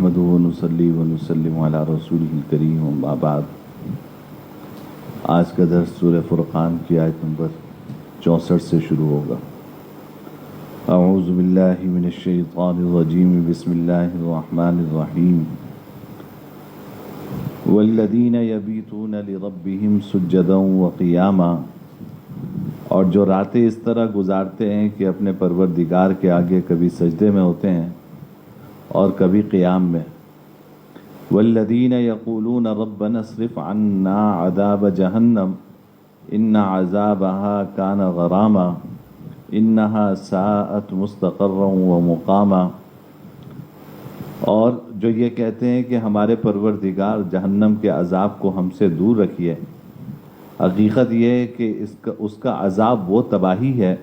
نحمدہ ونصلی ونسلم علی رسولہ الکریم اما بعد۔ آج کا درس سورہ فرقان کی آیت نمبر 64 سے شروع ہوگا۔ اعوذ باللہ من الشیطان الرجیم، بسم اللہ الرحمن الرحیم۔ والذین یبیتون لربہم سجدا وقیاما، اور جو راتیں اس طرح گزارتے ہیں کہ اپنے پروردگار کے آگے کبھی سجدے میں ہوتے ہیں اور کبھی قیام میں۔ والذین یقولون ربنا اصرف عنا عذاب جہنم ان عذابها کان غراما انہا ساءت مستقرا ومقاما، اور جو یہ کہتے ہیں کہ ہمارے پروردگار جہنم کے عذاب کو ہم سے دور رکھیے، حقیقت یہ ہے کہ اس کا عذاب وہ تباہی ہے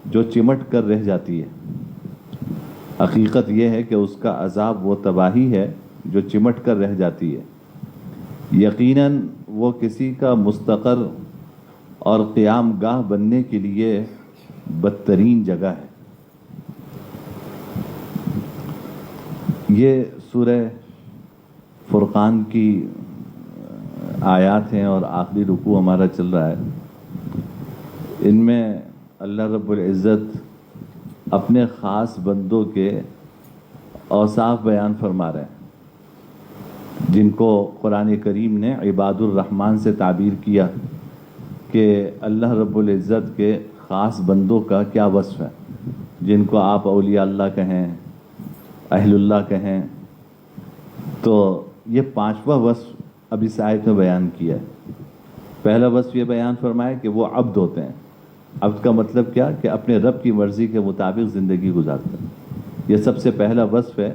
جو چمٹ کر رہ جاتی ہے۔ حقیقت یہ ہے کہ اس کا عذاب وہ تباہی ہے جو چمٹ کر رہ جاتی ہے۔ یقیناً وہ کسی کا مستقر اور قیام گاہ بننے کے لیے بدترین جگہ ہے۔ یہ سورہ فرقان کی آیات ہیں اور آخری رکوع ہمارا چل رہا ہے۔ ان میں اللہ رب العزت اپنے خاص بندوں کے اوصاف بیان فرما رہے ہیں، جن کو قرآن کریم نے عباد الرحمن سے تعبیر کیا کہ اللہ رب العزت کے خاص بندوں کا کیا وصف ہے، جن کو آپ اولیاء اللہ کہیں، اہل اللہ کہیں۔ تو یہ پانچواں وصف اب اس آیت میں بیان کیا ہے۔ پہلا وصف یہ بیان فرمایا کہ وہ عبد ہوتے ہیں۔ عبد کا مطلب کیا؟ کہ اپنے رب کی مرضی کے مطابق زندگی گزارتے ہیں۔ یہ سب سے پہلا وصف ہے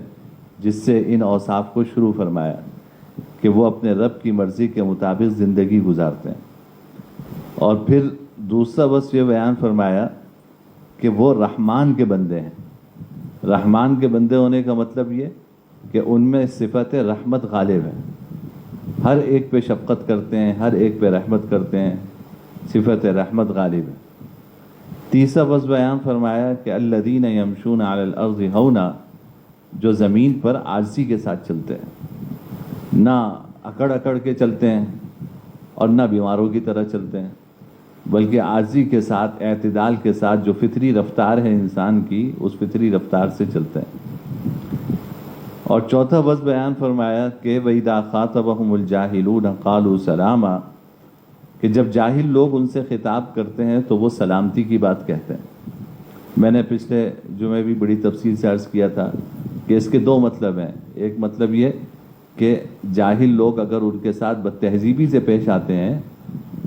جس سے ان اوصاف کو شروع فرمایا کہ وہ اپنے رب کی مرضی کے مطابق زندگی گزارتے ہیں۔ اور پھر دوسرا وصف یہ بیان فرمایا کہ وہ رحمان کے بندے ہیں۔ رحمان کے بندے ہونے کا مطلب یہ کہ ان میں صفت رحمت غالب ہے، ہر ایک پہ شفقت کرتے ہیں، ہر ایک پہ رحمت کرتے ہیں، صفت رحمت غالب ہے۔ تیسرا وصف بیان فرمایا کہ الذین یمشون علی الارض ہونا، جو زمین پر عاجزی کے ساتھ چلتے ہیں، نہ اکڑ اکڑ کے چلتے ہیں اور نہ بیماروں کی طرح چلتے ہیں، بلکہ عاجزی کے ساتھ، اعتدال کے ساتھ، جو فطری رفتار ہے انسان کی، اس فطری رفتار سے چلتے ہیں۔ اور چوتھا وصف بیان فرمایا کہ وَإِذَا خَاطَبَهُمُ الْجَاهِلُونَ قَالُوا سَلَامًا، کہ جب جاہل لوگ ان سے خطاب کرتے ہیں تو وہ سلامتی کی بات کہتے ہیں۔ میں نے پچھلے جمعے بھی بڑی تفصیل سے عرض کیا تھا کہ اس کے دو مطلب ہیں۔ ایک مطلب یہ کہ جاہل لوگ اگر ان کے ساتھ بد تہذیبی سے پیش آتے ہیں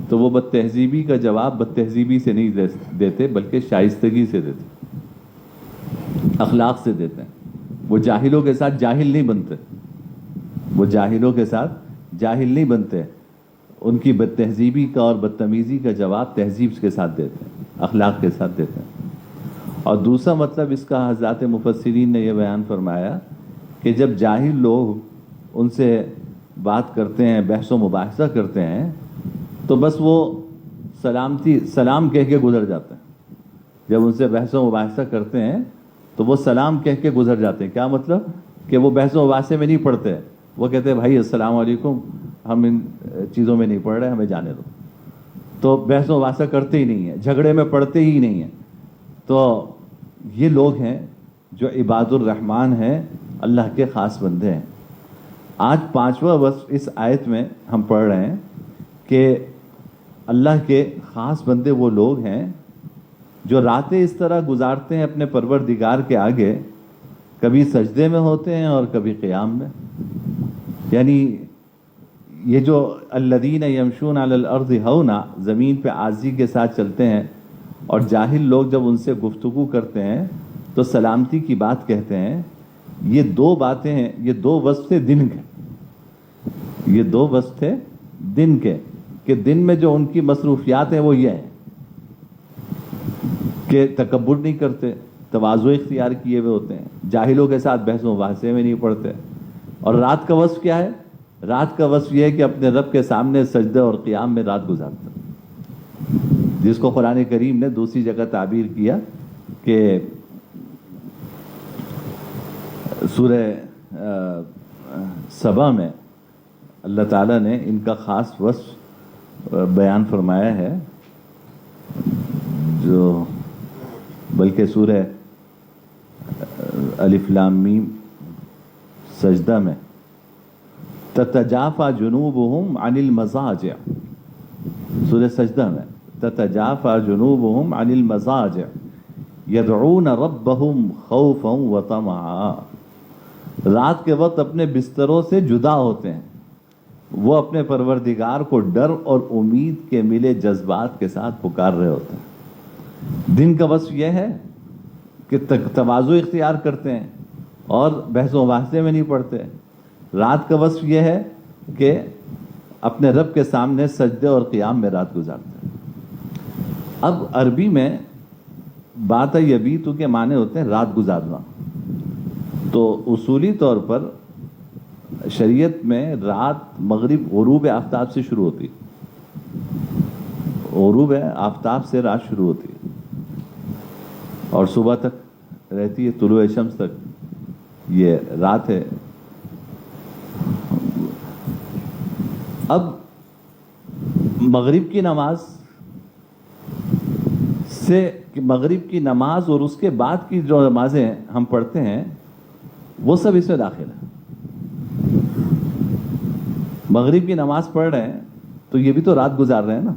تو وہ بد تہذیبی کا جواب بد تہذیبی سے نہیں دیتے، بلکہ شائستگی سے دیتے، اخلاق سے دیتے ہیں۔ وہ جاہلوں کے ساتھ جاہل نہیں بنتے، وہ جاہلوں کے ساتھ جاہل نہیں بنتے، ان کی بد تہذیبی کا اور بدتمیزی کا جواب تہذیب کے ساتھ دیتے ہیں، اخلاق کے ساتھ دیتے ہیں۔ اور دوسرا مطلب اس کا حضرات مفسرین نے یہ بیان فرمایا کہ جب جاہل لوگ ان سے بات کرتے ہیں، بحث و مباحثہ کرتے ہیں، تو بس وہ سلام کہہ کے گزر جاتے ہیں۔ جب ان سے بحث و مباحثہ کرتے ہیں تو وہ سلام کہہ کے گزر جاتے ہیں۔ کیا مطلب؟ کہ وہ بحث و مباحثے میں نہیں پڑھتے، وہ کہتے ہیں بھائی السلام علیکم، ہم ان چیزوں میں نہیں پڑھ رہے، ہمیں جانے دو۔ تو بحث و مباحثہ کرتے ہی نہیں ہیں، جھگڑے میں پڑھتے ہی نہیں ہیں۔ تو یہ لوگ ہیں جو عباد الرحمن ہیں، اللہ کے خاص بندے ہیں۔ آج پانچواں وصف اس آیت میں ہم پڑھ رہے ہیں کہ اللہ کے خاص بندے وہ لوگ ہیں جو راتیں اس طرح گزارتے ہیں اپنے پروردگار کے آگے، کبھی سجدے میں ہوتے ہیں اور کبھی قیام میں۔ یعنی یہ جو الذین یمشون علی الارض ہونا، زمین پہ عاجزی کے ساتھ چلتے ہیں، اور جاہل لوگ جب ان سے گفتگو کرتے ہیں تو سلامتی کی بات کہتے ہیں، یہ دو باتیں ہیں، یہ دو وصف تھے دن کے، یہ دو وصف تھے دن کے، کہ دن میں جو ان کی مصروفیات ہیں وہ یہ ہیں کہ تکبر نہیں کرتے، تواضع اختیار کیے ہوئے ہوتے ہیں، جاہلوں کے ساتھ بحث و مباحثے میں نہیں پڑتے۔ اور رات کا وصف کیا ہے؟ رات کا وصف یہ ہے کہ اپنے رب کے سامنے سجدے اور قیام میں رات گزارتے ہیں، جس کو قرآن کریم نے دوسری جگہ تعبیر کیا کہ سورہ سبا میں اللہ تعالیٰ نے ان کا خاص وصف بیان فرمایا ہے، جو بلکہ سورہ الف لام میم سجدہ میں تتجافى جنوبهم عن المضاجع، سورہ سجدہ میں تتجافى جنوبهم عن المضاجع يدعون ربهم خوفا وطمعا، رات کے وقت اپنے بستروں سے جدا ہوتے ہیں، وہ اپنے پروردگار کو ڈر اور امید کے ملے جذبات کے ساتھ پکار رہے ہوتے ہیں۔ دن کا وصف یہ ہے کہ تواضع اختیار کرتے ہیں اور بحث و مباحثے میں نہیں پڑتے۔ رات کا وصف یہ ہے کہ اپنے رب کے سامنے سجدے اور قیام میں رات گزارتے ہیں۔ اب عربی میں بات یبیتو کے معنی ہوتے ہیں رات گزارنا، تو اصولی طور پر شریعت میں رات مغرب غروب آفتاب سے شروع ہوتی، غروب آفتاب سے رات شروع ہوتی اور صبح تک رہتی ہے، طلوع شمس تک یہ رات ہے۔ اب مغرب کی نماز سے، مغرب کی نماز اور اس کے بعد کی جو نمازیں ہم پڑھتے ہیں وہ سب اس میں داخل ہیں۔ مغرب کی نماز پڑھ رہے ہیں تو یہ بھی تو رات گزار رہے ہیں نا،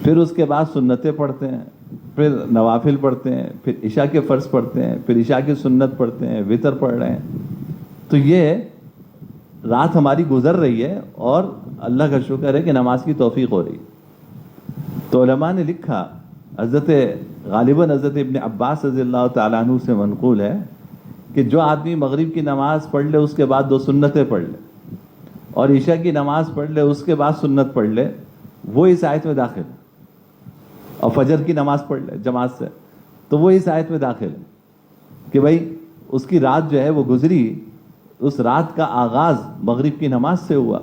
پھر اس کے بعد سنتیں پڑھتے ہیں، پھر نوافل پڑھتے ہیں، پھر عشاء کے فرض پڑھتے ہیں، پھر عشاء کی سنت پڑھتے ہیں، وتر پڑھ رہے ہیں، تو یہ رات ہماری گزر رہی ہے اور اللہ کا شکر ہے کہ نماز کی توفیق ہو رہی ہے۔ تو علماء نے لکھا، غالباً حضرت ابن عباس رضی اللہ تعالیٰ عنہ سے منقول ہے کہ جو آدمی مغرب کی نماز پڑھ لے اس کے بعد 2 سنتیں پڑھ لے اور عشاء کی نماز پڑھ لے اس کے بعد سنت پڑھ لے، وہ اس آیت میں داخل ہے، اور فجر کی نماز پڑھ لے جماعت سے تو وہ اس آیت میں داخل ہے کہ بھائی اس کی رات جو ہے وہ گزری، اس رات کا آغاز مغرب کی نماز سے ہوا،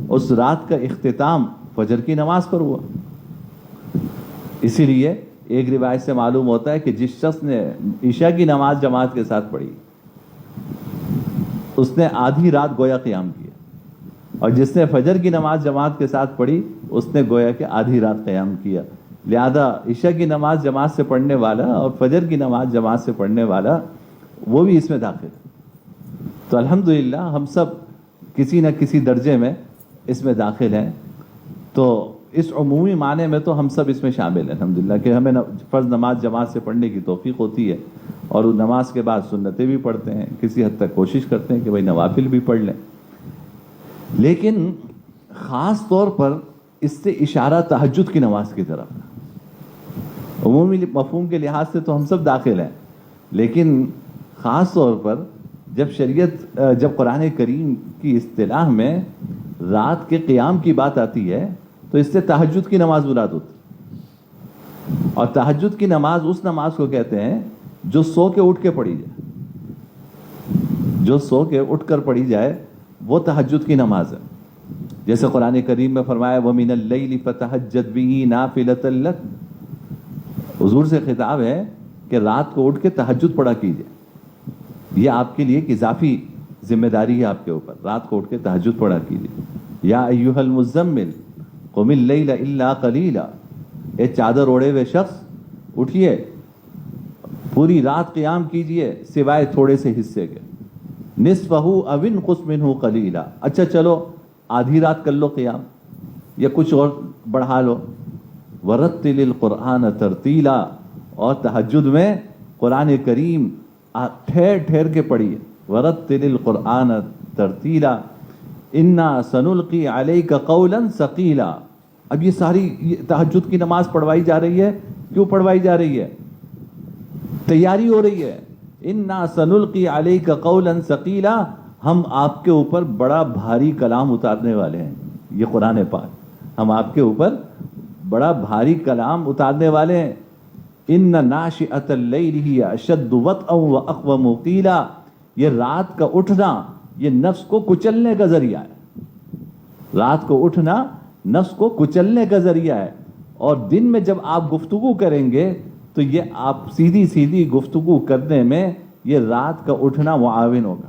اس رات کا اختتام فجر کی نماز پر ہوا۔ اسی لیے ایک روایت سے معلوم ہوتا ہے کہ جس شخص نے عشاء کی نماز جماعت کے ساتھ پڑھی اس نے آدھی رات گویا قیام کیا، اور جس نے فجر کی نماز جماعت کے ساتھ پڑھی اس نے گویا کہ آدھی رات قیام کیا۔ لہذا عشاء کی نماز جماعت سے پڑھنے والا اور فجر کی نماز جماعت سے پڑھنے والا وہ بھی اس میں داخل ہے۔ تو الحمدللہ ہم سب کسی نہ کسی درجے میں اس میں داخل ہیں، تو اس عمومی معنی میں تو ہم سب اس میں شامل ہیں الحمدللہ، کہ ہمیں فرض نماز جماعت سے پڑھنے کی توفیق ہوتی ہے، اور نماز کے بعد سنتیں بھی پڑھتے ہیں، کسی حد تک کوشش کرتے ہیں کہ بھائی نوافل بھی پڑھ لیں۔ لیکن خاص طور پر اس سے اشارہ تہجد کی نماز کی طرف، عمومی مفہوم کے لحاظ سے تو ہم سب داخل ہیں، لیکن خاص طور پر جب قرآن کریم کی اصطلاح میں رات کے قیام کی بات آتی ہے تو اس سے تہجد کی نماز مراد ہوتی، اور تہجد کی نماز اس نماز کو کہتے ہیں جو سو کے اٹھ کے پڑھی جائے، جو سو کے اٹھ کر پڑھی جائے وہ تہجد کی نماز ہے۔ جیسے قرآن کریم میں فرمایا وَمِنَ اللَّيْلِ فَتَهَجَّدْ بِهِ نَافِلَةً لَكَ، حضور سے خطاب ہے کہ رات کو اٹھ کے تہجد پڑھا کیجئے، یہ آپ کے لیے ایک اضافی ذمہ داری ہے آپ کے اوپر، رات کو اٹھ کے تہجد پڑھا کیجئے۔ یا ایھا المزمل قم اللیل الا قلیلا، اے چادر اوڑے ہوئے شخص اٹھیے، پوری رات قیام کیجئے سوائے تھوڑے سے حصے کے، نصفہ او انقص منہ قلیلا، اچھا چلو آدھی رات کر لو قیام یا کچھ اور بڑھا لو، ورتل القرآن ترتیلا، اور تہجد میں قرآن کریم ٹھہر ٹھہر کے پڑھیے، ورتل القرآن ترتیلا انا سنلقی علیک قولا ثقیلا۔ اب یہ ساری تہجد کی نماز پڑھوائی جا رہی ہے، کیوں پڑھوائی جا رہی ہے؟ تیاری ہو رہی ہے، انا سنلقی علیک قولا ثقیلا، ہم آپ کے اوپر بڑا بھاری کلام اتارنے والے ہیں، یہ قرآن پاک ہم آپ کے اوپر بڑا بھاری کلام اتارنے والے ہیں۔ ان ناشئۃ اللیل ہی اشد وطئا واقوم قیلا، یہ رات کا اٹھنا یہ نفس کو کچلنے کا ذریعہ ہے، رات کو اٹھنا نفس کو کچلنے کا ذریعہ ہے، اور دن میں جب آپ گفتگو کریں گے تو یہ آپ سیدھی سیدھی گفتگو کرنے میں یہ رات کا اٹھنا معاون ہوگا،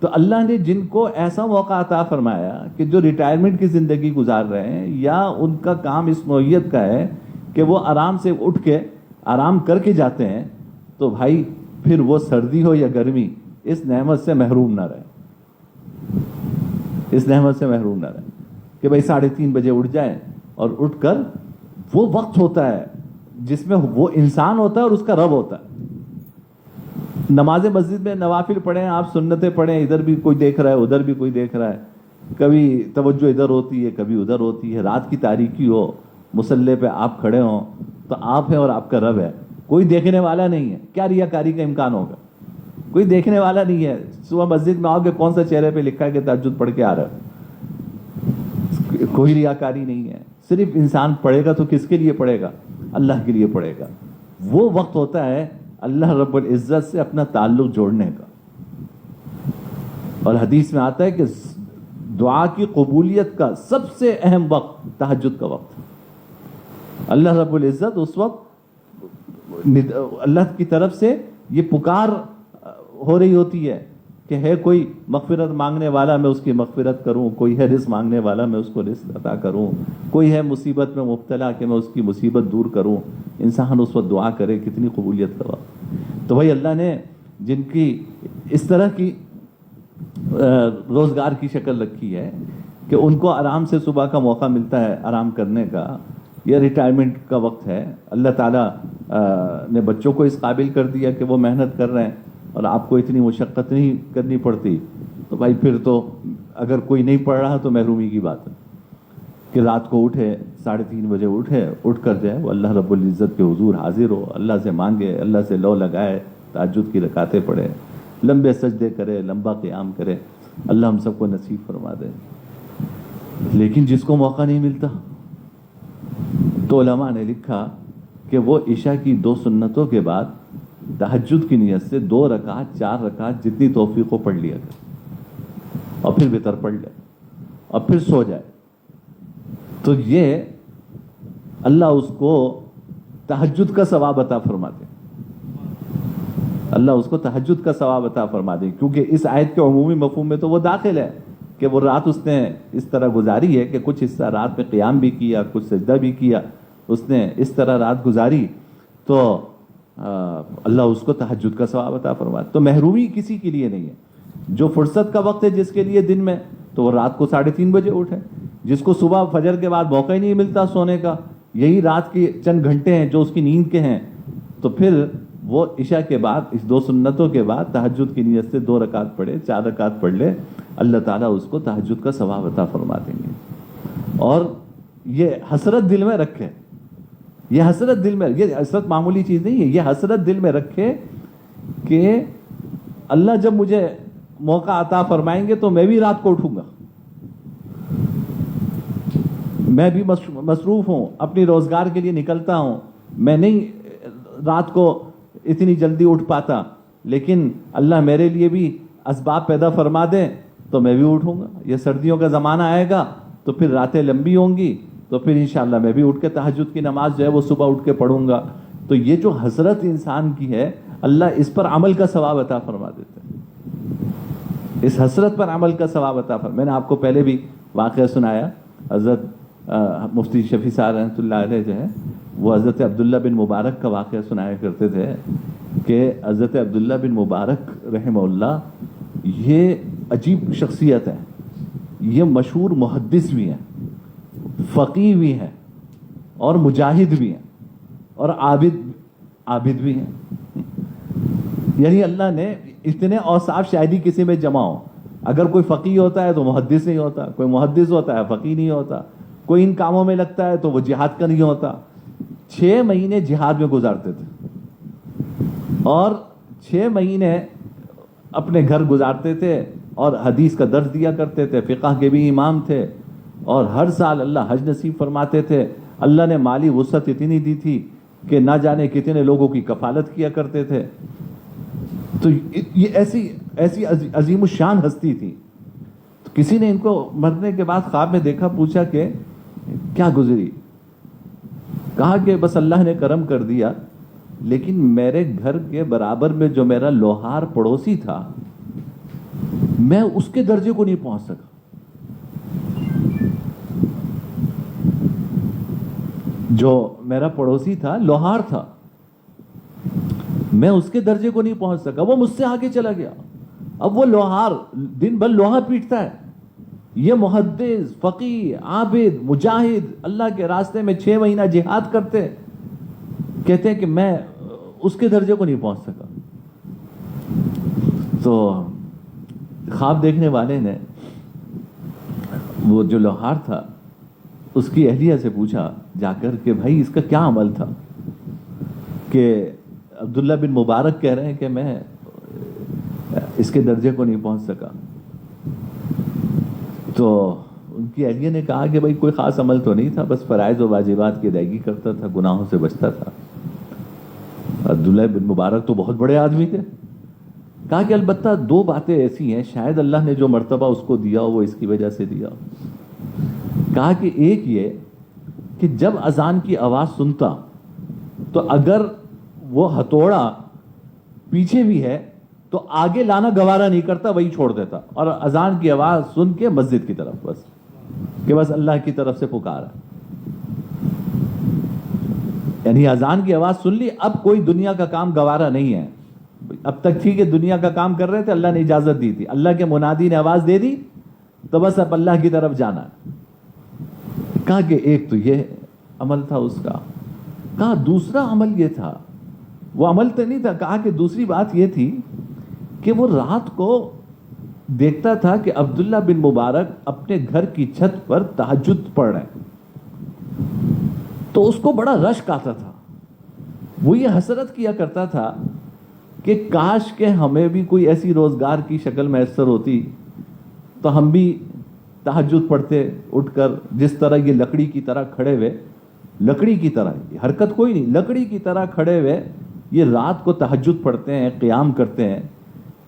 تو اللہ نے جن کو ایسا موقع عطا فرمایا کہ جو ریٹائرمنٹ کی زندگی گزار رہے ہیں یا ان کا کام اس نوعیت کا ہے کہ وہ آرام سے اٹھ کے آرام کر کے جاتے ہیں، تو بھائی پھر وہ سردی ہو یا گرمی اس نعمت سے محروم نہ رہے، اس نعمت سے محروم نہ رہے کہ بھائی 3:30 بجے اٹھ جائیں اور اٹھ کر وہ وقت ہوتا ہے جس میں وہ انسان ہوتا ہے اور اس کا رب ہوتا ہے۔ نماز مسجد میں نوافل پڑھیں، آپ سنتیں پڑھیں، ادھر بھی کوئی دیکھ رہا ہے ادھر بھی کوئی دیکھ رہا ہے، کبھی توجہ ادھر ہوتی ہے کبھی ادھر ہوتی ہے، رات کی تاریکی ہو، مصلی پہ آپ کھڑے ہوں تو آپ ہیں اور آپ کا رب ہے، کوئی دیکھنے والا نہیں ہے، کیا ریاکاری کا امکان ہوگا؟ کوئی دیکھنے والا نہیں ہے۔ صبح مسجد میں آؤ گے کون سا چہرے پہ لکھا ہے کہ تہجد پڑھ کے آ رہا ہے؟ کوئی ریاکاری نہیں ہے، صرف انسان پڑھے گا تو کس کے لیے پڑھے گا؟ اللہ کے لیے پڑھے گا۔ وہ وقت ہوتا ہے اللہ رب العزت سے اپنا تعلق جوڑنے کا، اور حدیث میں آتا ہے کہ دعا کی قبولیت کا سب سے اہم وقت تہجد کا وقت۔ اللہ رب العزت اس وقت اللہ کی طرف سے یہ پکار ہو رہی ہوتی ہے کہ ہے کوئی مغفرت مانگنے والا میں اس کی مغفرت کروں، کوئی ہے رزق مانگنے والا میں اس کو رزق عطا کروں، کوئی ہے مصیبت میں مبتلا کہ میں اس کی مصیبت دور کروں۔ انسان اس وقت دعا کرے، کتنی قبولیت کا وقت۔ تو بھائی اللہ نے جن کی اس طرح کی روزگار کی شکل رکھی ہے کہ ان کو آرام سے صبح کا موقع ملتا ہے آرام کرنے کا، یہ ریٹائرمنٹ کا وقت ہے، اللہ تعالیٰ نے بچوں کو اس قابل کر دیا کہ وہ محنت کر رہے ہیں اور آپ کو اتنی مشقت نہیں کرنی پڑتی، تو بھائی پھر تو اگر کوئی نہیں پڑھ رہا تو محرومی کی بات ہے کہ رات کو اٹھے 3:30 بجے اٹھ کر جائے وہ اللہ رب العزت کے حضور حاضر ہو، اللہ سے مانگے، اللہ سے لو لگائے، تہجد کی رکعتیں پڑھے، لمبے سجدے کرے، لمبا قیام کرے، اللہ ہم سب کو نصیب فرما دے۔ لیکن جس کو موقع نہیں ملتا تو علماء نے لکھا کہ وہ عشاء کی 2 سنتوں کے بعد تہجد کی نیت سے 2 رکعت 4 رکعت جتنی توفیق ہو پڑھ لیا کرے اور پھر وتر پڑھ لے اور پھر سو جائے، تو یہ اللہ اس کو تہجد کا ثواب عطا فرما دے، اللہ اس کو تہجد کا ثواب عطا فرما دے، کیونکہ اس آیت کے عمومی مفہوم میں تو وہ داخل ہے کہ وہ رات اس نے اس طرح گزاری ہے کہ کچھ حصہ رات میں قیام بھی کیا، کچھ سجدہ بھی کیا، اس نے اس طرح رات گزاری، تو اللہ اس کو تہجد کا ثواب عطا فرما دے۔ تو محرومی کسی کے لیے نہیں ہے، جو فرصت کا وقت ہے جس کے لیے دن میں تو وہ رات کو 3:30 بجے اٹھے، جس کو صبح فجر کے بعد موقع ہی نہیں ملتا سونے کا، یہی رات کے چند گھنٹے ہیں جو اس کی نیند کے ہیں، تو پھر وہ عشاء کے بعد اس 2 سنتوں کے بعد تہجد کی نیت سے 2 رکعت پڑھے، 4 رکعت پڑھ لے، اللہ تعالیٰ اس کو تہجد کا ثواب عطا فرما دیں گے۔ اور یہ حسرت دل میں رکھے، یہ حسرت دل میں، یہ حسرت معمولی چیز نہیں ہے، یہ حسرت دل میں رکھے کہ اللہ جب مجھے موقع عطا فرمائیں گے تو میں بھی رات کو اٹھوں گا، میں بھی مصروف ہوں، اپنی روزگار کے لیے نکلتا ہوں، میں نہیں رات کو اتنی جلدی اٹھ پاتا، لیکن اللہ میرے لیے بھی اسباب پیدا فرما دیں تو میں بھی اٹھوں گا۔ یہ سردیوں کا زمانہ آئے گا تو پھر راتیں لمبی ہوں گی، تو پھر انشاءاللہ میں بھی اٹھ کے تہجد کی نماز جو ہے وہ صبح اٹھ کے پڑھوں گا۔ تو یہ جو حسرت انسان کی ہے اللہ اس پر عمل کا ثواب عطا فرما دیتا ہے، اس حسرت پر عمل کا ثواب عطا فرما۔ میں نے آپ کو پہلے بھی واقعہ سنایا، حضرت مفتی شفیع صاحب رحمۃ اللہ علیہ جو ہے وہ حضرت عبداللہ بن مبارک کا واقعہ سنایا کرتے تھے کہ حضرت عبداللہ بن مبارک رحمہ اللہ یہ عجیب شخصیت ہے، یہ مشہور محدث بھی ہیں، فقیہ بھی ہیں اور مجاہد بھی ہیں اور عابد بھی ہیں، یعنی اللہ نے اتنے اوصاف شاید کسی میں جمع ہو۔ اگر کوئی فقیہ ہوتا ہے تو محدث نہیں ہوتا، کوئی محدث ہوتا ہے فقیہ نہیں ہوتا، کوئی ان کاموں میں لگتا ہے تو وہ جہاد کا نہیں ہوتا۔ 6 مہینے جہاد میں گزارتے تھے اور 6 مہینے اپنے گھر گزارتے تھے اور حدیث کا درس دیا کرتے تھے، فقہ کے بھی امام تھے، اور ہر سال اللہ حج نصیب فرماتے تھے۔ اللہ نے مالی وسعت اتنی دی تھی کہ نہ جانے کتنے لوگوں کی کفالت کیا کرتے تھے۔ تو یہ ایسی عظیم الشان ہستی تھی۔ تو کسی نے ان کو مرنے کے بعد خواب میں دیکھا، پوچھا کہ کیا گزری؟ کہا کہ بس اللہ نے کرم کر دیا، لیکن میرے گھر کے برابر میں جو میرا لوہار پڑوسی تھا میں اس کے درجے کو نہیں پہنچ سکا. جو میرا پڑوسی تھا لوہار تھا, میں اس کے درجے کو نہیں پہنچ سکا, وہ مجھ سے آگے چلا گیا. اب وہ لوہار دن بھر لوہا پیٹتا ہے, یہ محدث, فقیہ, عابد, مجاہد, اللہ کے راستے میں 6 مہینہ جہاد کرتے, کہتے ہیں کہ میں اس کے درجے کو نہیں پہنچ سکا. تو خواب دیکھنے والے نے, وہ جو لوہار تھا, اس کی اہلیہ سے پوچھا جا کر کہ بھائی اس کا کیا عمل تھا, کہ عبداللہ بن مبارک کہہ رہے ہیں کہ میں اس کے درجے کو نہیں پہنچ سکا. تو ان کی اہلیہ نے کہا کہ بھائی کوئی خاص عمل تو نہیں تھا, بس فرائض و واجبات کی ادائیگی کرتا تھا, گناہوں سے بچتا تھا. عبداللہ بن مبارک تو بہت بڑے آدمی تھے. کہا کہ البتہ 2 باتیں ایسی ہیں, شاید اللہ نے جو مرتبہ اس کو دیا وہ اس کی وجہ سے دیا. کہا کہ ایک یہ کہ جب اذان کی آواز سنتا تو اگر وہ ہتھوڑا پیچھے بھی ہے تو آگے لانا گوارا نہیں کرتا, وہی چھوڑ دیتا, اور اذان کی آواز سن کے مسجد کی طرف, بس کہ بس اللہ کی طرف سے پکارا. یعنی اذان کی آواز سن لی, اب کوئی دنیا کا کام گوارا نہیں ہے. اب تک ٹھیک ہے دنیا کا کام کر رہے تھے, اللہ نے اجازت دی تھی, اللہ کے منادی نے آواز دے دی, تو بس اب اللہ کی طرف جانا ہے. کہا کہ ایک تو یہ عمل تھا اس کا. کہا دوسرا عمل یہ تھا, وہ عمل تو نہیں تھا, کہا کہ دوسری بات یہ تھی کہ وہ رات کو دیکھتا تھا کہ عبداللہ بن مبارک اپنے گھر کی چھت پر تہجد پڑھ رہے ہیں, تو اس کو بڑا رشک آتا تھا. وہ یہ حسرت کیا کرتا تھا کہ کاش کہ ہمیں بھی کوئی ایسی روزگار کی شکل میسر ہوتی تو ہم بھی تہجد پڑھتے اٹھ کر, جس طرح یہ لکڑی کی طرح کھڑے ہوئے, لکڑی کی طرح, حرکت کوئی نہیں, لکڑی کی طرح کھڑے ہوئے یہ رات کو تہجد پڑھتے ہیں, قیام کرتے ہیں.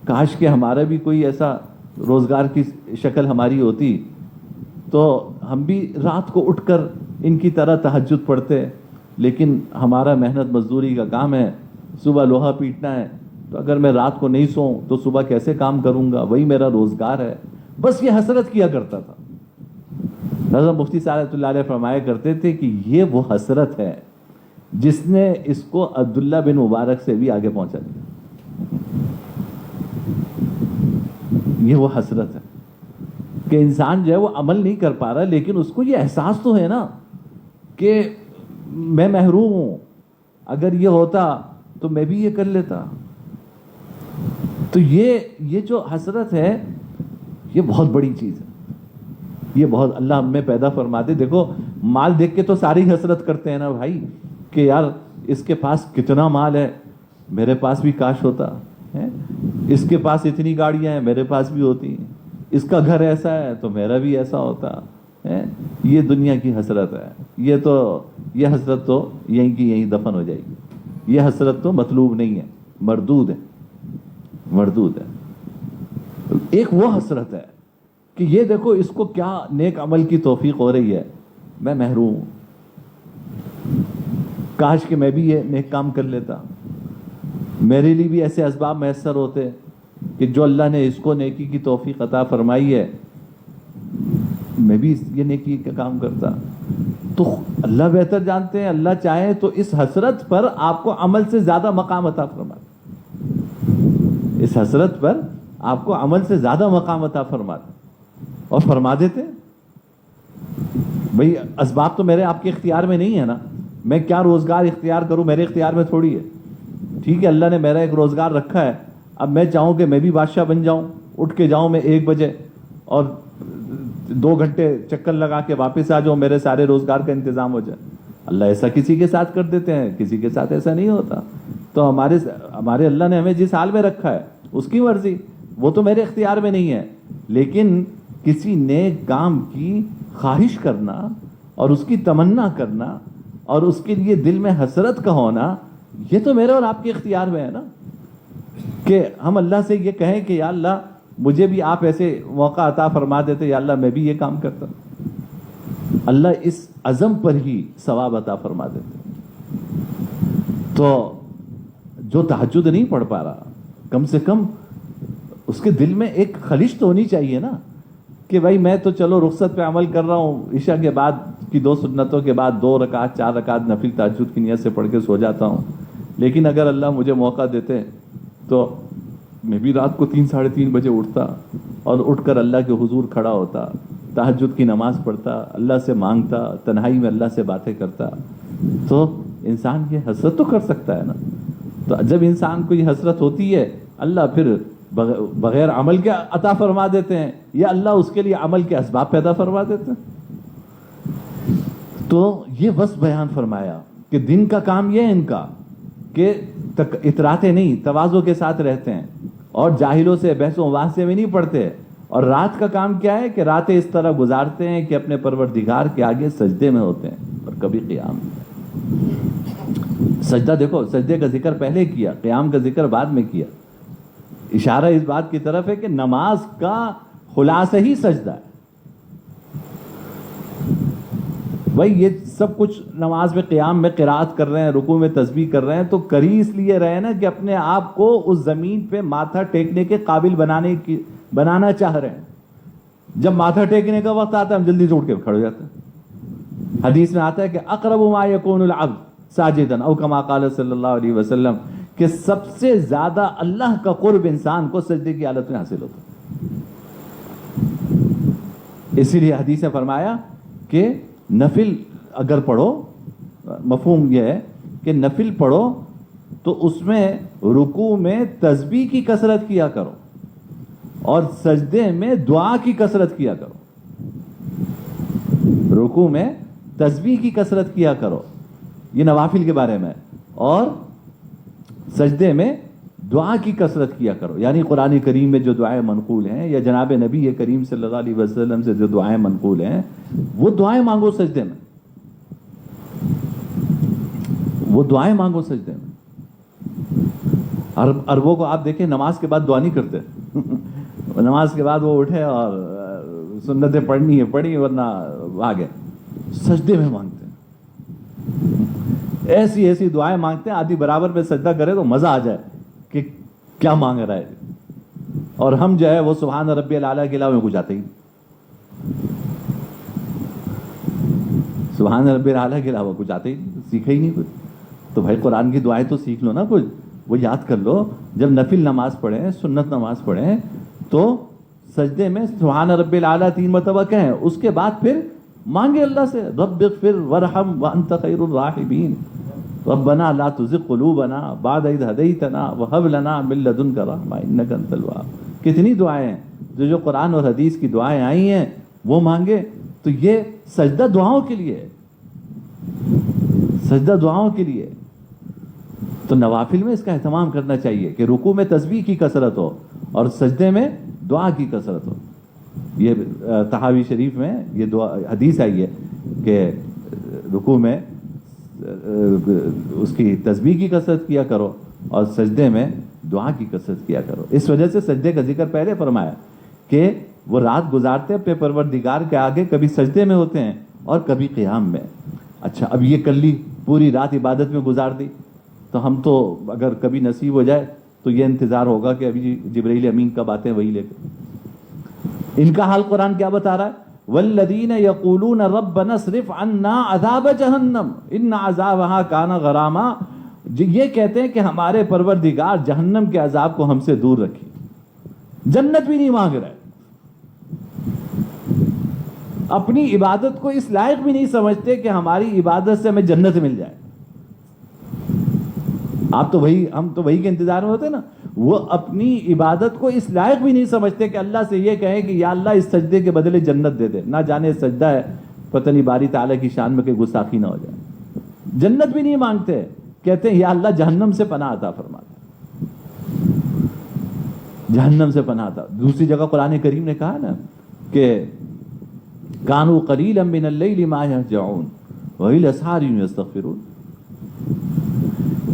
کاش کہ ہمارا بھی کوئی ایسا روزگار کی شکل ہماری ہوتی تو ہم بھی رات کو اٹھ کر ان کی طرح تہجد پڑھتے. لیکن ہمارا محنت مزدوری کا کام ہے, صبح لوہا پیٹنا ہے, تو اگر میں رات کو نہیں سوؤں تو صبح کیسے کام کروں گا, وہی میرا روزگار ہے. بس یہ حسرت کیا کرتا تھا. حضرت مفتی صاحب اللہ علیہ فرمایا کرتے تھے کہ یہ وہ حسرت ہے جس نے اس کو عبداللہ بن مبارک سے بھی آگے پہنچا دیا. یہ وہ حسرت ہے کہ انسان جو ہے وہ عمل نہیں کر پا رہا, لیکن اس کو یہ احساس تو ہے نا کہ میں محروم ہوں, اگر یہ ہوتا تو میں بھی یہ کر لیتا. تو یہ جو حسرت ہے یہ بہت بڑی چیز ہے. یہ بہت اللہ ہم میں پیدا فرماتے. دیکھو مال دیکھ کے تو ساری حسرت کرتے ہیں نا بھائی, کہ یار اس کے پاس کتنا مال ہے, میرے پاس بھی کاش ہوتا ہے. اس کے پاس اتنی گاڑیاں ہیں, میرے پاس بھی ہوتی ہیں. اس کا گھر ایسا ہے تو میرا بھی ایسا ہوتا ہے. یہ دنیا کی حسرت ہے. یہ حسرت تو یہیں کی یہیں دفن ہو جائے گی. یہ حسرت تو مطلوب نہیں ہے, مردود ہے, مردود ہے. ایک وہ حسرت ہے کہ یہ دیکھو اس کو کیا نیک عمل کی توفیق ہو رہی ہے, میں محروم ہوں, کاش کہ میں بھی یہ نیک کام کر لیتا, میرے لیے بھی ایسے اسباب میسر ہوتے کہ جو اللہ نے اس کو نیکی کی توفیق عطا فرمائی ہے میں بھی یہ نیکی کا کام کرتا. تو اللہ بہتر جانتے ہیں, اللہ چاہے تو اس حسرت پر آپ کو عمل سے زیادہ مقام عطا فرماتے, اس حسرت پر آپ کو عمل سے زیادہ مقام عطا فرماتے, اور فرما دیتے. بھئی اسباب تو میرے آپ کے اختیار میں نہیں ہے نا, میں کیا روزگار اختیار کروں میرے اختیار میں تھوڑی ہے. ٹھیک ہے اللہ نے میرا ایک روزگار رکھا ہے, اب میں چاہوں کہ میں بھی بادشاہ بن جاؤں, اٹھ کے جاؤں میں 1 بجے اور 2 گھنٹے چکر لگا کے واپس آ جاؤں, میرے سارے روزگار کا انتظام ہو جائے. اللہ ایسا کسی کے ساتھ کر دیتے ہیں, کسی کے ساتھ ایسا نہیں ہوتا. تو ہمارے اللہ نے ہمیں جس حال میں رکھا ہے اس کی مرضی, وہ تو میرے اختیار میں نہیں ہے. لیکن کسی نیک کام کی خواہش کرنا اور اس کی تمنا کرنا اور اس کے لیے دل میں حسرت کا ہونا, یہ تو میرے اور آپ کے اختیار میں ہے نا, کہ ہم اللہ سے یہ کہیں کہ یا اللہ مجھے بھی آپ ایسے موقع عطا فرما دیتے, یا اللہ میں بھی یہ کام کرتا. اللہ اس عزم پر ہی ثواب عطا فرما دیتے. تو جو تہجد نہیں پڑھ پا رہا, کم سے کم اس کے دل میں ایک خلش تو ہونی چاہیے نا کہ بھائی میں تو چلو رخصت پہ عمل کر رہا ہوں، عشاء کے بعد کی 2 سنتوں کے بعد 2 رکعت 4 رکعت نفل تہجد کی نیت سے پڑھ کے سو جاتا ہوں، لیکن اگر اللہ مجھے موقع دیتے تو میں بھی رات کو 3 ساڑھے 3 بجے اٹھتا اور اٹھ کر اللہ کے حضور کھڑا ہوتا، تہجد کی نماز پڑھتا، اللہ سے مانگتا، تنہائی میں اللہ سے باتیں کرتا، تو انسان یہ حسرت تو کر سکتا ہے نا. تو جب انسان کو یہ حسرت ہوتی ہے اللہ پھر بغیر عمل کے عطا فرما دیتے ہیں یا اللہ اس کے لیے عمل کے اسباب پیدا فرما دیتے ہیں. تو یہ بس بیان فرمایا کہ دن کا کام یہ ہے ان کا کہ اتراتے نہیں، تواضع کے ساتھ رہتے ہیں اور جاہلوں سے بحث و مباحثے میں نہیں پڑتے، اور رات کا کام کیا ہے کہ راتیں اس طرح گزارتے ہیں کہ اپنے پروردگار کے آگے سجدے میں ہوتے ہیں اور کبھی قیام. سجدہ دیکھو، سجدے کا ذکر پہلے کیا، قیام کا ذکر بعد میں کیا. اشارہ اس بات کی طرف ہے کہ نماز کا خلاصہ ہی سجدہ ہے. بھائی یہ سب کچھ نماز میں قیام میں قرات کر رہے ہیں، رکوع میں تسبیح کر رہے ہیں، تو کری اس لیے رہے نا کہ اپنے آپ کو اس زمین پہ ماتھا ٹیکنے کے قابل بنانا چاہ رہے ہیں. جب ماتھا ٹیکنے کا وقت آتا ہے ہم جلدی سے اٹھ کے کھڑے ہو جاتے ہیں. حدیث میں آتا ہے کہ اقرب ما یکون العبد ساجدا او کما قال صلی اللہ علیہ وسلم، کہ سب سے زیادہ اللہ کا قرب انسان کو سجدے کی حالت میں حاصل ہوتا ہے. اسی لیے حدیث نے فرمایا کہ نفل اگر پڑھو، مفہوم یہ ہے کہ نفل پڑھو تو اس میں رکوع میں تسبیح کی کثرت کیا کرو اور سجدے میں دعا کی کثرت کیا کرو. رکوع میں تسبیح کی کثرت کیا کرو، یہ نوافل کے بارے میں، اور سجدے میں دعا کی کثرت کیا کرو. یعنی قرآن کریم میں جو دعائیں منقول ہیں یا جناب نبی کریم صلی اللہ علیہ وسلم سے جو دعائیں منقول ہیں وہ دعائیں مانگو سجدے میں، وہ دعائیں مانگو سجدے میں. عربوں کو آپ دیکھیں نماز کے بعد دعا نہیں کرتے. نماز کے بعد وہ اٹھے اور سنتیں پڑھنی ہے پڑھی ورنہ آگے سجدے میں مانگتے ہیں. ایسی ایسی دعائیں مانگتے ہیں آدھی برابر پہ سجدہ کرے تو مزہ آ جائے کہ کیا مانگ رہا ہے. اور ہم جو ہے وہ سبحان ربی الاعلیٰ کے علاوہ کچھ آتے ہی نہیں. سبحان ربی الاعلیٰ کے علاوہ کچھ آتے ہی نہیں، سیکھا ہی نہیں کچھ. تو بھائی قرآن کی دعائیں تو سیکھ لو نا، کچھ وہ یاد کر لو. جب نفل نماز پڑھیں، سنت نماز پڑھیں تو سجدے میں سبحان ربی الاعلیٰ 3 مرتبہ کہیں، اس کے بعد پھر مانگے اللہ سے رب اغفر ورحم وانت خیر الراحمین، ربنا لا تزغ قلوبنا بعد اذ ہدیتنا وہب لنا من لدنک رحمہ انک انت الوہاب. کتنی دعائیں ہیں جو قرآن اور حدیث کی دعائیں آئی ہیں وہ مانگے. تو یہ سجدہ دعاؤں کے لیے، سجدہ دعاؤں کے لیے. تو نوافل میں اس کا اہتمام کرنا چاہیے کہ رکوع میں تسبیح کی کثرت ہو اور سجدے میں دعا کی کثرت ہو. یہ طحاوی شریف میں یہ دعا حدیث آئی ہے کہ رکوع میں اس کی تسبیح کی کثرت کیا کرو اور سجدے میں دعا کی کثرت کیا کرو. اس وجہ سے سجدے کا ذکر پہلے فرمایا کہ وہ رات گزارتے اپنے پروردگار کے آگے، کبھی سجدے میں ہوتے ہیں اور کبھی قیام میں. اچھا اب یہ کر لی، پوری رات عبادت میں گزار دی، تو ہم تو اگر کبھی نصیب ہو جائے تو یہ انتظار ہوگا کہ ابھی جبرائیل امین کب آتے ہیں وہی لے کر. ان کا حال قرآن کیا بتا رہا ہے؟ والذین یقولون ربنا اصرف عنا عذاب جہنم ان عذابها کان غراما. یہ کہتے ہیں کہ ہمارے پروردگار جہنم کے عذاب کو ہم سے دور رکھی. جنت بھی نہیں مانگ رہے، اپنی عبادت کو اس لائق بھی نہیں سمجھتے کہ ہماری عبادت سے ہمیں جنت مل جائے. آپ تو وہی، ہم تو وہی کے انتظار میں ہوتے نا. وہ اپنی عبادت کو اس لائق بھی نہیں سمجھتے کہ اللہ سے یہ کہیں کہ یا اللہ اس سجدے کے بدلے جنت دے دے. نہ جانے سجدہ ہے پتہ نہیں باری تعالیٰ کی شان میں کہ گستاخی نہ ہو جائے. جنت بھی نہیں مانگتے، کہتے ہیں یا اللہ جہنم سے پناہ عطا فرما دے، جہنم سے پناہ عطا. دوسری جگہ قرآن کریم نے کہا نا کہ کانوا قلیلا من اللیل ما یہجعون وبالاسحار هم یستغفرون.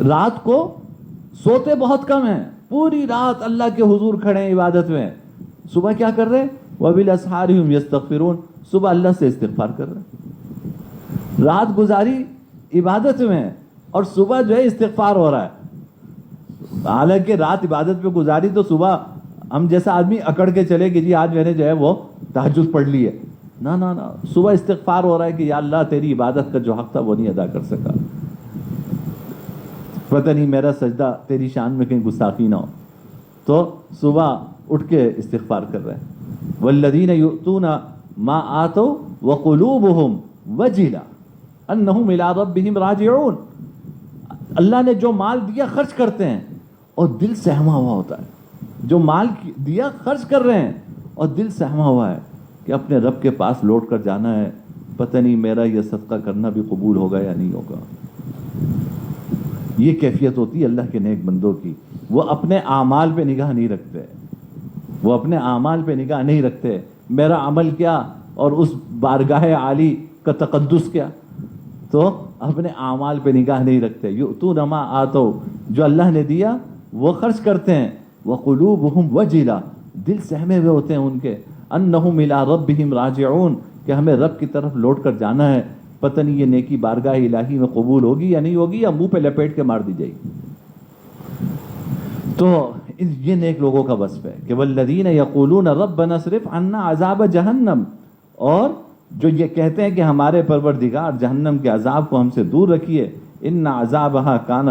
رات کو سوتے بہت کم ہیں، پوری رات اللہ کے حضور کھڑے ہیں عبادت میں. صبح کیا کر رہے ہیں؟ وبالاسحار هم یستغفرون، صبح اللہ سے استغفار کر رہے ہیں. رات گزاری عبادت میں اور صبح جو ہے استغفار ہو رہا ہے. حالانکہ رات عبادت میں گزاری تو صبح ہم جیسا آدمی اکڑ کے چلے کہ جی آج میں نے جو ہے وہ تہجد پڑھ لی ہے، نہ نہ نہ، صبح استغفار ہو رہا ہے کہ یا اللہ تیری عبادت کا جو حق تھا وہ نہیں ادا کر سکا، پتہ نہیں میرا سجدہ تیری شان میں کہیں گستاخی نہ ہو، تو صبح اٹھ کے استغفار کر رہے ہیں۔ والذین یؤتون ما آتوا وقلوبہم وجلہ انہم الی ربہم راجعون، اللہ نے جو مال دیا خرچ کرتے ہیں اور دل سہما ہوا ہوتا ہے، جو مال دیا خرچ کر رہے ہیں اور دل سہما ہوا ہے کہ اپنے رب کے پاس لوٹ کر جانا ہے، پتہ نہیں میرا یہ صدقہ کرنا بھی قبول ہوگا یا نہیں ہوگا۔ یہ کیفیت ہوتی ہے اللہ کے نیک بندوں کی، وہ اپنے اعمال پہ نگاہ نہیں رکھتے، وہ اپنے اعمال پہ نگاہ نہیں رکھتے، میرا عمل کیا اور اس بارگاہ عالی کا تقدس کیا، تو اپنے اعمال پہ نگاہ نہیں رکھتے۔ یؤتون ما آتوا، جو اللہ نے دیا وہ خرچ کرتے ہیں، وقلوبہم وجلہ، دل سہمے ہوئے ہوتے ہیں ان کے، انہم الی ربہم راجعون، کہ ہمیں رب کی طرف لوٹ کر جانا ہے، پتہ نہیں یہ نیکی بارگاہ الہی میں قبول ہوگی یا نہیں ہوگی، یا منہ پہ لپیٹ کے مار دی جائے گی۔ تو یہ نیک لوگوں کا وصف ہے کہ والذین یقولون ربنا اصرف عنا عذاب جہنم، اور جو یہ کہتے ہیں کہ ہمارے پروردگار جہنم کے عذاب کو ہم سے دور رکھیے، ان عذابہا کان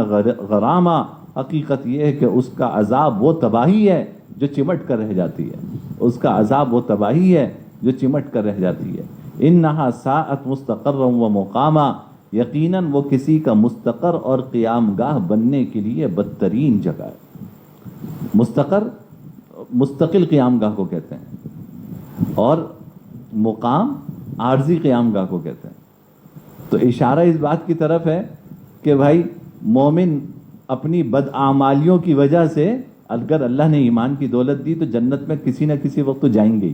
غراما، حقیقت یہ ہے کہ اس کا عذاب وہ تباہی ہے جو چمٹ کر رہ جاتی ہے، اس کا عذاب وہ تباہی ہے جو چمٹ کر رہ جاتی ہے۔ انہا ساعت مستقرا و مقاما، یقیناً وہ کسی کا مستقر اور قیام گاہ بننے کے لیے بدترین جگہ ہے۔ مستقر مستقل قیام گاہ کو کہتے ہیں، اور مقام عارضی قیام گاہ کو کہتے ہیں۔ تو اشارہ اس بات کی طرف ہے کہ بھائی مومن اپنی بدعمالیوں کی وجہ سے، اگر اللہ نے ایمان کی دولت دی تو جنت میں کسی نہ کسی وقت تو جائیں گے،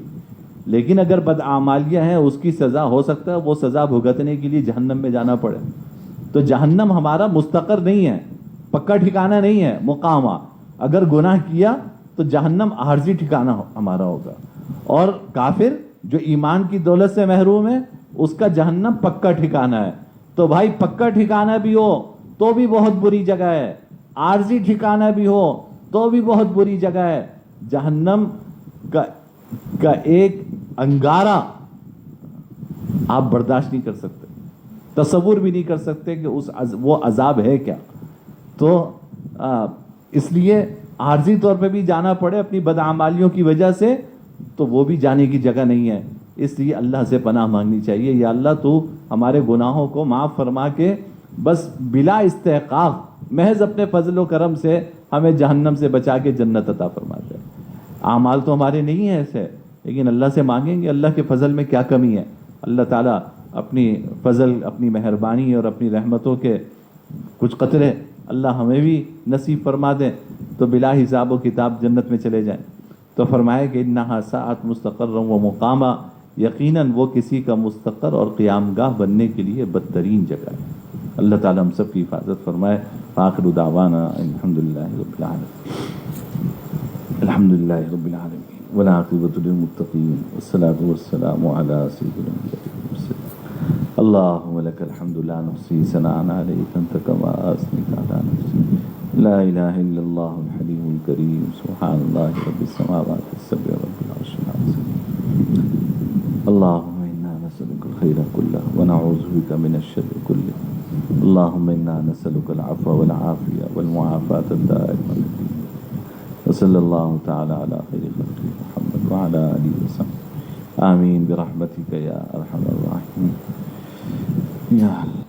لیکن اگر بدعمالیاں ہیں اس کی سزا ہو سکتا ہے وہ سزا بھگتنے کے لیے جہنم میں جانا پڑے۔ تو جہنم ہمارا مستقر نہیں ہے، پکا ٹھکانہ نہیں ہے، مقامہ۔ اگر گناہ کیا تو جہنم عارضی ٹھکانہ ہمارا ہوگا، اور کافر جو ایمان کی دولت سے محروم ہے اس کا جہنم پکا ٹھکانہ ہے۔ تو بھائی پکا ٹھکانہ بھی ہو تو بھی بہت بری جگہ ہے، عارضی ٹھکانہ بھی ہو تو بھی بہت بری جگہ ہے۔ جہنم کا ایک انگارہ آپ برداشت نہیں کر سکتے، تصور بھی نہیں کر سکتے کہ وہ عذاب ہے کیا۔ تو اس لیے عارضی طور پہ بھی جانا پڑے اپنی بدعمالیوں کی وجہ سے تو وہ بھی جانے کی جگہ نہیں ہے۔ اس لیے اللہ سے پناہ مانگنی چاہیے، یا اللہ تو ہمارے گناہوں کو معاف فرما کے بس بلا استحقاق محض اپنے فضل و کرم سے ہمیں جہنم سے بچا کے جنت عطا فرما دے۔ اعمال تو ہمارے نہیں ہیں ایسے، لیکن اللہ سے مانگیں گے اللہ کے فضل میں کیا کمی ہے، اللہ تعالیٰ اپنی فضل، اپنی مہربانی اور اپنی رحمتوں کے کچھ قطرے اللہ ہمیں بھی نصیب فرما دیں تو بلا حساب و کتاب جنت میں چلے جائیں۔ تو فرمایا کہ انہا ساعت مستقرا و مقاما، یقیناً وہ کسی کا مستقر اور قیام گاہ بننے کے لیے بدترین جگہ ہے۔ اللہ تعالیٰ ہم سب کی حفاظت فرمائے۔ آخر دعوانا الحمدللہ رب العالمین، الحمدللہ رب العالمین، والعاقبۃ للمتقین، والصلاة والسلام علی سید الانبیاء والمرسلین۔ اللہم لک الحمد لا نحصی ثناء علیک انت کما اثنیت علی نفسک، لا الہ الا اللہ الحلیم الکریم، سبحان اللہ رب السماوات السبع رب العرش العظیم۔ اللہم انا نسألک الخیر کلہ ونعوذ بک من الشر کلہ، اللہم انا نسألک العفو والعافیہ والمعافاة الدائمة، وصلی اللہ تعالی علی خیر خلق محمد وعلی آلہ وسلم، آمین برحمتک یا ارحم الراحمین یا اللہ۔